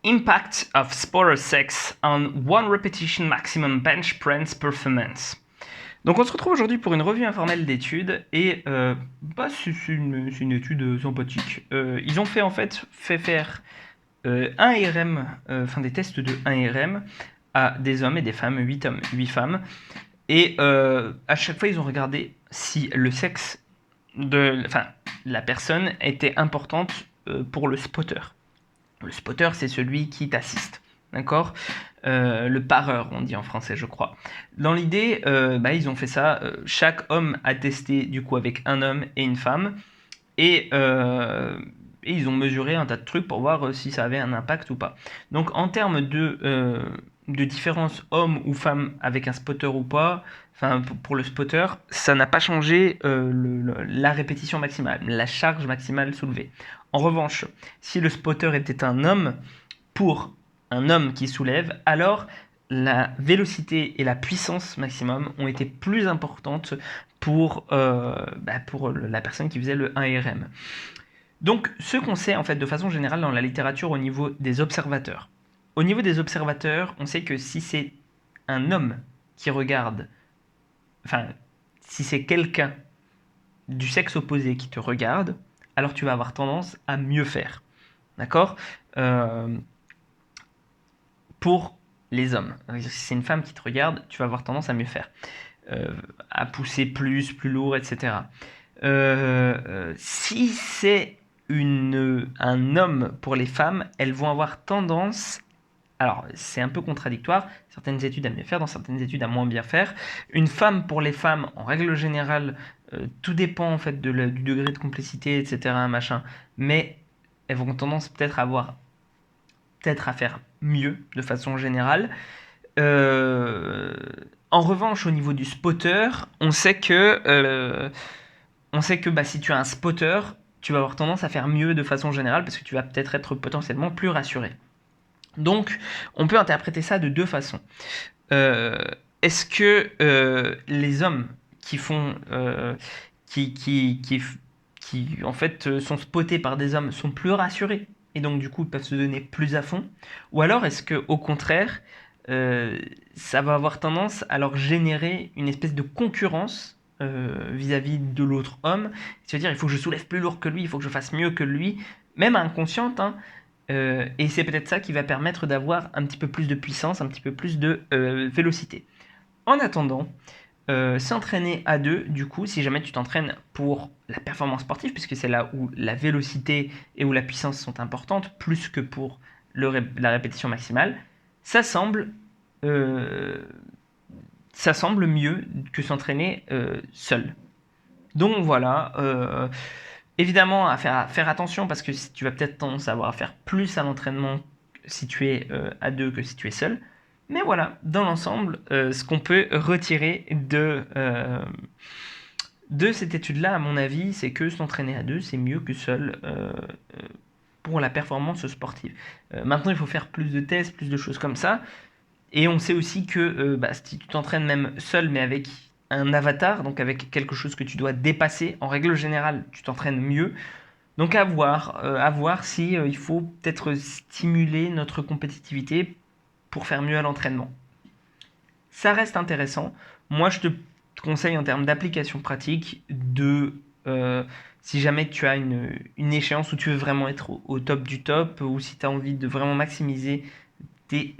Impact of spotter sex on one repetition maximum bench press performance. Donc on se retrouve aujourd'hui pour une revue informelle d'études et c'est une étude sympathique. Ils ont fait faire un RM, des tests de 1 RM à des hommes et des femmes, 8 hommes, 8 femmes. Et à chaque fois ils ont regardé si le sexe de la personne était importante pour le spotter. Le spotter, c'est celui qui t'assiste, d'accord, le pareur, on dit en français, je crois. Dans l'idée, ils ont fait ça. Chaque homme a testé du coup avec un homme et une femme, et ils ont mesuré un tas de trucs pour voir si ça avait un impact ou pas. Donc en termes de différence homme ou femme avec un spotter ou pas, pour le spotter, ça n'a pas changé la répétition maximale, la charge maximale soulevée. En revanche, si le spotter était un homme, pour un homme qui soulève, alors la vélocité et la puissance maximum ont été plus importantes pour la personne qui faisait le 1RM. Donc, ce qu'on sait en fait de façon générale dans la littérature au niveau des observateurs. Au niveau des observateurs, on sait que si c'est un homme qui regarde, si c'est quelqu'un du sexe opposé qui te regarde, alors tu vas avoir tendance à mieux faire. D'accord Pour les hommes. Si c'est une femme qui te regarde, tu vas avoir tendance à mieux faire. À pousser plus lourd, etc. Si c'est un homme pour les femmes, elles vont avoir tendance... Alors, c'est un peu contradictoire. Certaines études à mieux faire, dans certaines études à moins bien faire. Une femme pour les femmes, en règle générale, tout dépend en fait du degré de complicité, etc. Machin. Mais elles vont tendance peut-être à faire mieux de façon générale. Euh, En revanche, au niveau du spotter, on sait que si tu as un spotter, tu vas avoir tendance à faire mieux de façon générale parce que tu vas peut-être être potentiellement plus rassuré. Donc, on peut interpréter ça de deux façons. Est-ce que les hommes qui font, qui en fait sont spotés par des hommes sont plus rassurés et donc du coup peuvent se donner plus à fond, ou alors est-ce que au contraire ça va avoir tendance à leur générer une espèce de concurrence vis-à-vis de l'autre homme, c'est-à-dire il faut que je soulève plus lourd que lui, il faut que je fasse mieux que lui, même inconsciente, hein, et c'est peut-être ça qui va permettre d'avoir un petit peu plus de puissance, un petit peu plus de vélocité. En attendant, s'entraîner à deux, du coup, si jamais tu t'entraînes pour la performance sportive, puisque c'est là où la vélocité et où la puissance sont importantes, plus que pour la répétition maximale, ça semble, euh, ça semble mieux que s'entraîner seul. Donc voilà, évidemment à faire attention parce que tu vas peut-être tendance à avoir à faire plus à l'entraînement si tu es à deux que si tu es seul. Mais voilà, dans l'ensemble, ce qu'on peut retirer de cette étude-là, à mon avis, c'est que s'entraîner à deux, c'est mieux que seul pour la performance sportive. Maintenant, il faut faire plus de tests, plus de choses comme ça. Et on sait aussi que si tu t'entraînes même seul, mais avec un avatar, donc avec quelque chose que tu dois dépasser, en règle générale, tu t'entraînes mieux. Donc à voir si il faut peut-être stimuler notre compétitivité pour faire mieux à l'entraînement. Ça reste intéressant. Moi, je te conseille en termes d'application pratique si jamais tu as une échéance où tu veux vraiment être au top du top, ou si tu as envie de vraiment maximiser des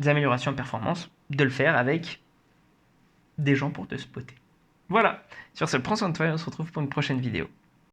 améliorations en performance, de le faire avec des gens pour te spotter. Voilà. Sur ce, prends soin de toi et on se retrouve pour une prochaine vidéo.